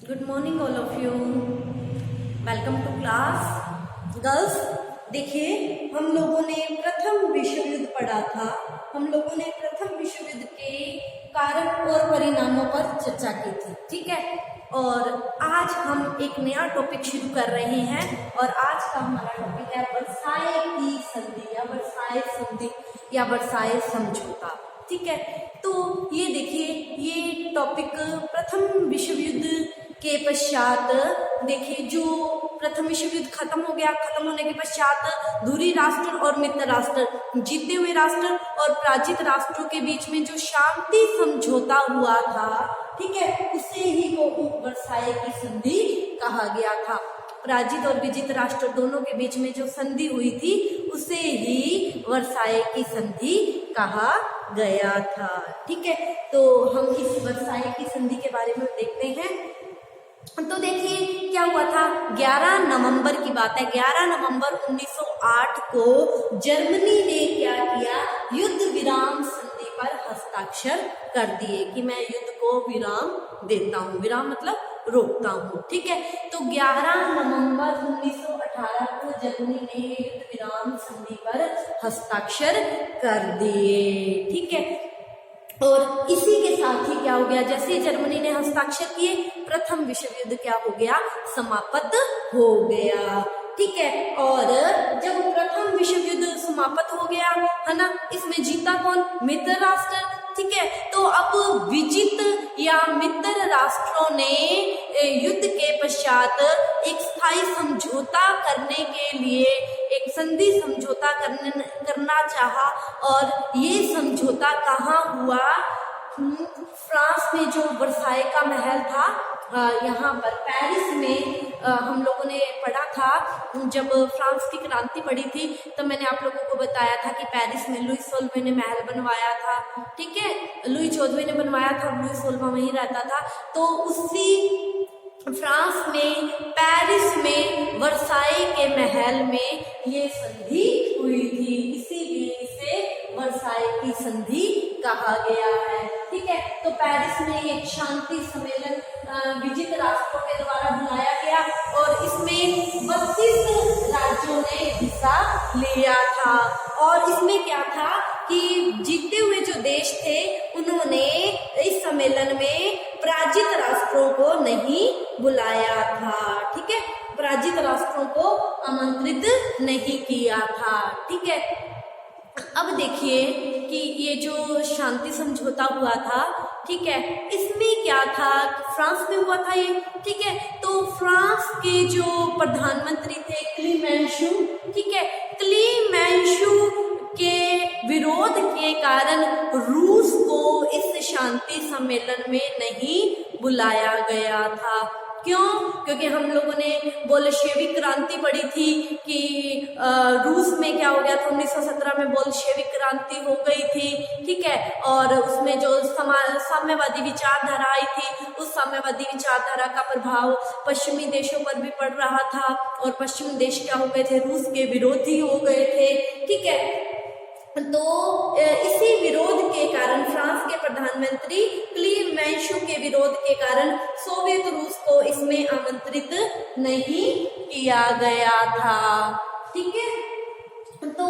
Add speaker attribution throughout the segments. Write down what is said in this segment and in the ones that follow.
Speaker 1: Good morning all of you. Welcome to class. Girls, देखिए हम लोगों ने प्रथम विश्व युद्ध पढ़ा था। हम लोगों ने प्रथम विश्व युद्ध के कारण और परिणामों पर चर्चा की थी, ठीक है। और आज हम एक नया टॉपिक शुरू कर रहे हैं और आज का हमारा टॉपिक है वर्साय की संधि या वर्साय संधि या वर्साय समझौता, ठीक है। तो ये देखिए, ये टॉपिक प्रथम विश्व युद्ध के पश्चात, देखिए जो प्रथम विश्व युद्ध खत्म हो गया, खत्म होने के पश्चात धुरी राष्ट्र और मित्र राष्ट्र, जीते हुए राष्ट्र और पराजित राष्ट्रों के बीच में जो शांति समझौता हुआ था, ठीक है, उसे ही को वर्साय की संधि कहा गया था। पराजित और विजित राष्ट्र दोनों के बीच में जो संधि हुई थी उसे ही वर्साय की संधि कहा गया था, ठीक है। तो हम इस वर्साय की संधि के बारे में देखते हैं। तो देखिए क्या हुआ था। 11 नवंबर की बात है। 11 नवंबर 1908 को जर्मनी ने क्या किया, युद्ध विराम संधि पर हस्ताक्षर कर दिए कि मैं युद्ध को विराम देता हूँ। विराम मतलब रोकता हूँ, ठीक है। तो 11 नवंबर 1918 को जर्मनी ने युद्ध विराम संधि पर हस्ताक्षर कर दिए, ठीक है। और इसी के साथ ही क्या हो गया, जैसे जर्मनी ने हस्ताक्षर किए, प्रथम विश्व युद्ध क्या हो गया, समाप्त हो गया, ठीक है। और जब प्रथम विश्व युद्ध समाप्त हो गया है ना, इसमें जीता कौन, मित्र राष्ट्र, ठीक है। तो अब विजित या मित्र राष्ट्रों ने युद्ध के पश्चात एक स्थायी समझौता करने के लिए एक संधि समझौता करना चाहा। और ये समझौता कहाँ हुआ, फ्रांस में जो वर्साय का महल था, यहाँ पर पेरिस में हम लोगों ने पढ़ा था। जब फ्रांस की क्रांति पड़ी थी तो मैंने आप लोगों को बताया था कि पेरिस में लुई 16वें ने महल बनवाया था, ठीक है। लुई 14वें ने बनवाया था, लुई 16वां वहीं रहता था। तो उसी फ्रांस में पेरिस में वर्साय के महल में ये संधि हुई थी, इसीलिए इसे वर्साय की संधि कहा गया है, ठीक है। तो पेरिस में एक शांति सम्मेलन विजित राष्ट्रों के द्वारा बुलाया गया और इसमें 32 राज्यों ने हिस्सा लिया था। और इसमें क्या था कि जीते हुए जो देश थे उन्होंने इस सम्मेलन में पराजित राष्ट्रों को नहीं बुलाया था, ठीक है। पराजित राष्ट्रों को आमंत्रित नहीं किया था, ठीक है। अब देखिए कि ये जो शांति समझौता हुआ था, ठीक है, इसमें क्या था, फ्रांस में हुआ था ये, ठीक है। तो फ्रांस के जो प्रधानमंत्री थे क्लीमेंशु, ठीक है, क्लीमेंशु के विरोध के कारण रूस को इस शांति सम्मेलन में नहीं बुलाया गया था। क्यों? क्योंकि हम लोगों ने बोल्शेविक क्रांति पढ़ी थी कि रूस में क्या हो गया था, 1917 में बोल्शेविक क्रांति हो गई थी, ठीक है। और उसमें जो साम्यवादी विचारधारा आई थी, उस साम्यवादी विचारधारा का प्रभाव पश्चिमी देशों पर भी पड़ रहा था और पश्चिमी देश क्या हो गए थे, रूस के विरोधी हो गए थे, ठीक है। तो इसी विरोध के कारण, फ्रांस के प्रधानमंत्री क्लीमेंशु के विरोध के कारण सोवियत रूस को इसमें आमंत्रित नहीं किया गया था, ठीक है। तो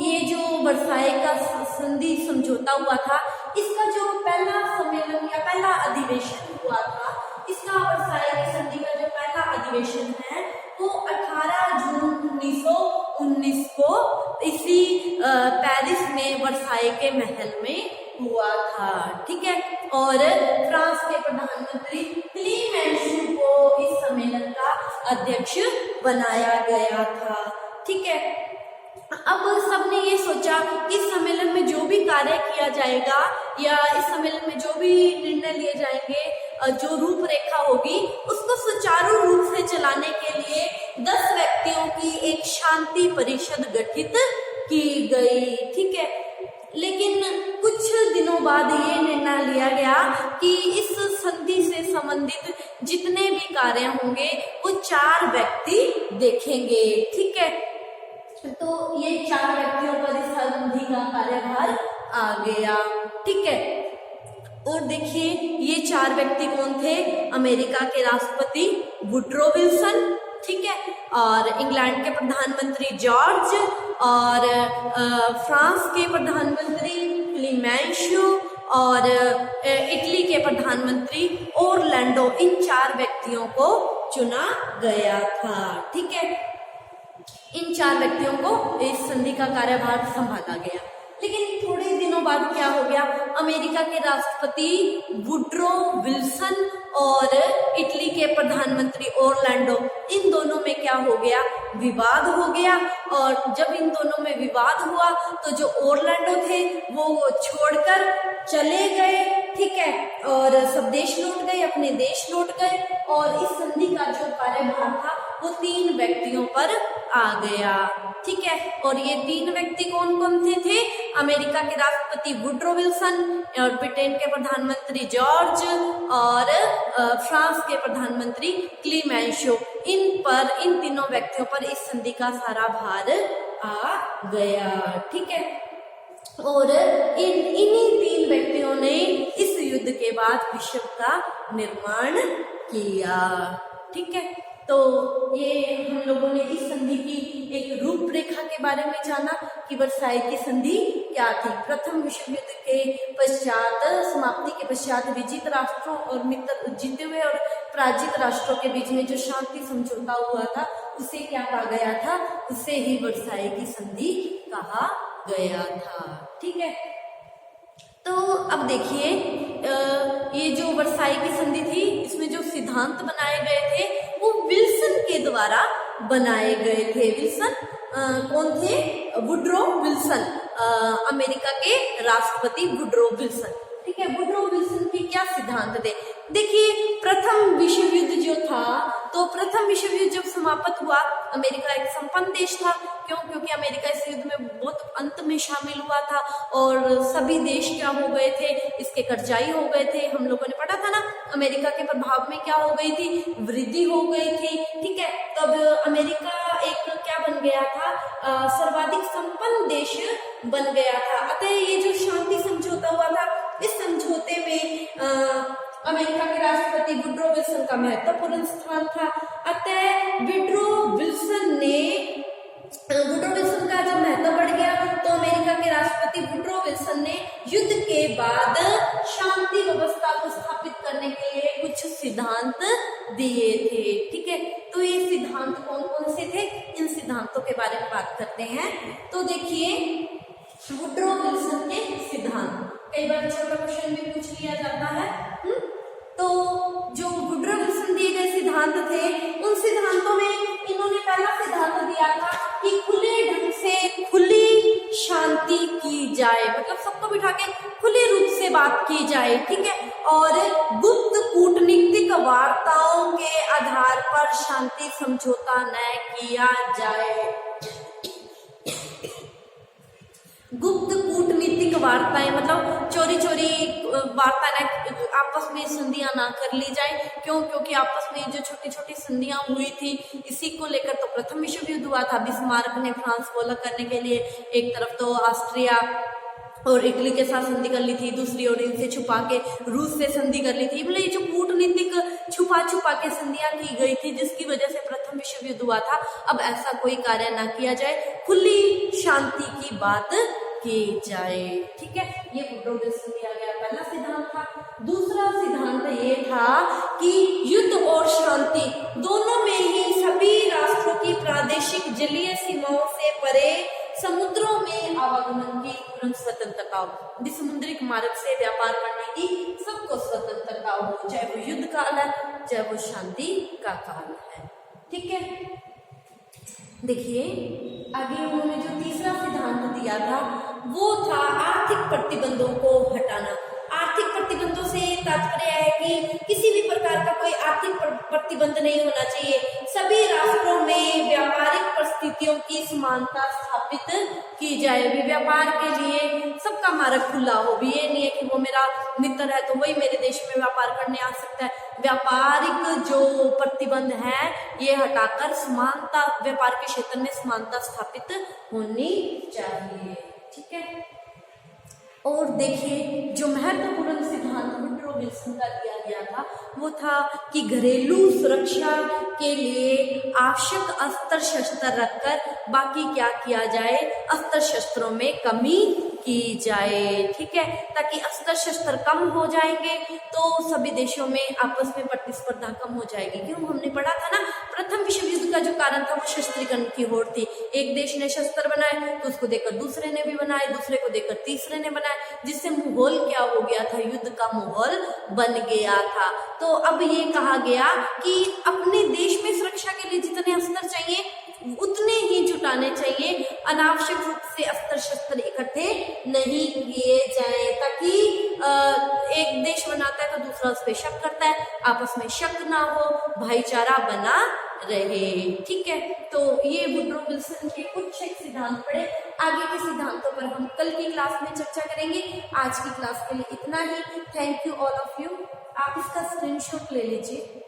Speaker 1: ये जो वर्साय का संधि समझौता हुआ था, इसका जो पहला सम्मेलन या पहला अधिवेशन हुआ था, इसका वर्साय की संधि का जो पहला अधिवेशन है वो 18 जून 1919 को इसी पेरिस में वर्साय के महल में हुआ था, ठीक है। और फ्रांस के प्रधानमंत्री क्लीमेंशु को इस सम्मेलन का अध्यक्ष बनाया गया था, ठीक है। अब सबने ये सोचा इस सम्मेलन में जो भी कार्य किया जाएगा या इस सम्मेलन में जो भी निर्णय लिए जाएंगे, जो रूपरेखा होगी, उसको सुचारू रूप से चलाने के लिए 10 व्यक्तियों की एक शांति परिषद गठित की गई, ठीक है। लेकिन कुछ दिनों बाद ये निर्णय लिया गया कि इस संधि से संबंधित जितने भी कार्य होंगे वो 4 व्यक्ति देखेंगे, ठीक है। तो ये 4 व्यक्तियों पर इस संधि का कार्यभार आ गया, ठीक है। और देखिए ये 4 व्यक्ति कौन थे? अमेरिका के राष्ट्रपति वुड्रो विल्सन, ठीक है, और इंग्लैंड के प्रधानमंत्री जॉर्ज, और फ्रांस के प्रधानमंत्री क्लीमेंशो, और इटली के प्रधानमंत्री ओरलैंडो। इन 4 व्यक्तियों को चुना गया था, ठीक है। इन 4 व्यक्तियों को इस संधि का कार्यभार संभाला गया। लेकिन थोड़े दिनों बाद क्या हो गया? अमेरिका के राष्ट्रपति वुड्रो विल्सन और इटली के प्रधानमंत्री ओरलैंडो, इन दोनों में क्या हो गया? विवाद हो गया। और जब इन दोनों में विवाद हुआ तो जो ओरलैंडो थे वो छोड़कर चले गए, ठीक है, और सब देश लौट गए, अपने देश लौट गए। और इस संधि का जो कार्यभार था वो 3 व्यक्तियों पर आ गया, ठीक है। और ये 3 व्यक्ति कौन कौन थे? अमेरिका के राष्ट्रपति वुड्रो विल्सन, और ब्रिटेन के प्रधानमंत्री जॉर्ज, और फ्रांस के प्रधानमंत्री क्लीमेंशो। इन तीनों व्यक्तियों पर इस संधि का सारा भार आ गया, ठीक है। और इन्हीं 3 व्यक्तियों ने इस युद्ध के बाद विश्व का निर्माण किया, ठीक है। तो ये हम लोगों ने इस संधि की एक रूपरेखा के बारे में जाना कि वर्साई की संधि क्या थी। प्रथम विश्व युद्ध के पश्चात, समाप्ति के पश्चात विजित राष्ट्रों और मित्र जीते हुए और पराजित राष्ट्रों के बीच में जो शांति समझौता हुआ था उसे क्या कहा गया था? उसे ही वर्साई की संधि कहा गया था, ठीक है। तो अब देखिए ये जो वर्साई की संधि थी इसमें जो सिद्धांत बनाए गए थे वो विल्सन के द्वारा बनाए गए थे। विल्सन कौन थे? वुड्रो विल्सन, अमेरिका के राष्ट्रपति वुड्रो विल्सन, ठीक है। वुड्रो विल्सन के क्या सिद्धांत थे? देखिए प्रथम विश्व युद्ध जो था, तो प्रथम विश्व युद्ध जब समाप्त हुआ, अमेरिका एक संपन्न देश था। क्यों? क्योंकि अमेरिका इस युद्ध में बहुत अंत में शामिल हुआ था और सभी देश क्या हो गए थे? इसके कर्जाई हो गए थे। हम लोगों ने पढ़ा था ना, अमेरिका के प्रभाव में क्या हो गई थी? वृद्धि हो गई थी, ठीक है। तब अमेरिका एक क्या बन गया था? सर्वाधिक संपन्न देश बन गया था। अतः ये जो शांति समझौता हुआ था, इस समझौते में अमेरिका के राष्ट्रपति वुड्रो विल्सन का महत्वपूर्ण स्थान था। अतः वुड्रो विल्सन का जब महत्व बढ़ गया तो अमेरिका के राष्ट्रपति वुड्रो विल्सन ने युद्ध के बाद शांति व्यवस्था को स्थापित करने के लिए कुछ सिद्धांत दिए थे, ठीक है। तो ये सिद्धांत कौन कौन से थे? इन सिद्धांतों के बारे में बात करते हैं। तो देखिए वुड्रो विल्सन के सिद्धांत कई बार छोटा क्वेश्चन में पूछ लिया जाता है। तो जो वुड्रो विल्सन दिए गए सिद्धांत थे, उन सिद्धांतों में इन्होंने पहला सिद्धांत दिया था कि खुले ढंग से खुली शांति की जाए, मतलब सबको बिठा के खुले रूप से बात की जाए, ठीक है। और गुप्त कूटनीतिक वार्ताओं के आधार पर शांति समझौता न किया जाए। गुप्त कूटनीतिक वार्ताएं मतलब चोरी चोरी वार्ता आपस में संधियां ना कर ली जाए। क्यों? क्योंकि आपस में जो छोटी छोटी संधियां हुई थी इसी को लेकर तो प्रथम विश्व युद्ध हुआ था। बिस्मार्क ने फ्रांस को अलग करने के लिए एक तरफ तो ऑस्ट्रिया और इटली के साथ संधि कर ली थी, दूसरी ओर इनसे छुपा के रूस से संधि कर ली थी। बोले ये जो कूटनीतिक छुपा छुपा के संधियां की गई थी जिसकी वजह से प्रथम विश्व युद्ध हुआ था, अब ऐसा कोई कार्य ना किया जाए, खुली शांति की बात की जाए, ठीक है। ये वुड्रो विल्सन दिया गया पहला सिद्धांत था। दूसरा सिद्धांत ये था कि युद्ध और शांति दोनों में ही सभी राष्ट्रों की प्रादेशिक जलीय सीमाओं से परे समुद्रों में आवागमन की पूर्ण स्वतंत्रता हो। समुद्रिक मार्ग से व्यापार करने की सबको स्वतंत्रता हो, चाहे वो युद्ध काल है चाहे वो शांति का काल है, ठीक है। देखिए आगे उन्होंने जो तीसरा सिद्धांत दिया था वो था आर्थिक प्रतिबंधों को हटाना। आर्थिक प्रतिबंधों से तात्पर्य है कि किसी भी प्रकार का कोई आर्थिक प्रतिबंध नहीं होना चाहिए। सभी राष्ट्रों में व्यापारिक परिस्थितियों की समानता स्थापित की जाए। भी व्यापार के लिए सबका मार्ग खुला हो, भी ये नहीं है कि वो मेरा मित्र है तो वही मेरे देश में व्यापार करने आ सकता है। व्यापारिक जो प्रतिबंध है ये हटाकर समानता, व्यापार के क्षेत्र में समानता स्थापित होनी चाहिए, ठीक है। और देखिए जो महत्वपूर्ण सिद्धांत सिद्धांत वुडरो विल्सन का दिया गया था वो था कि घरेलू सुरक्षा के लिए आवश्यक अस्त्र शस्त्र रखकर बाकी क्या किया जाए, अस्त्र शस्त्रों में कमी की जाए। ठीक है, ताकि अस्त्र शस्त्र कम हो जाएंगे तो सभी देशों में आपस में प्रतिस्पर्धा कम हो जाएगी। क्यों, हमने पढ़ा था ना, प्रथम विश्व युद्ध का जो कारण था वो शस्त्रीकरण की होड़ थी। एक देश ने शस्त्र बनाए तो उसको देखकर दूसरे ने भी बनाए, दूसरे को देखकर तीसरे ने बनाए, जिससे माहौल क्या हो गया था, युद्ध का माहौल बन गया था। तो अब ये कहा गया कि अपने देश में सुरक्षा के लिए जितने अस्त्र चाहिए उतने ही जुटाने चाहिए, अनावश्यक रूप से अस्त्र शस्त्र इकट्ठे नहीं किए जाएं, ताकि एक देश बनाता है तो दूसरा उस पर शक करता है, आपस में शक ना हो, भाईचारा बना रहे। ठीक है, तो ये वुडरो विल्सन के कुछ एक सिद्धांत पढ़े। आगे के सिद्धांतों पर हम कल की क्लास में चर्चा करेंगे। आज की क्लास के लिए इतना ही। Thank you all of you. आप इसका स्क्रीनशॉट ले लीजिए।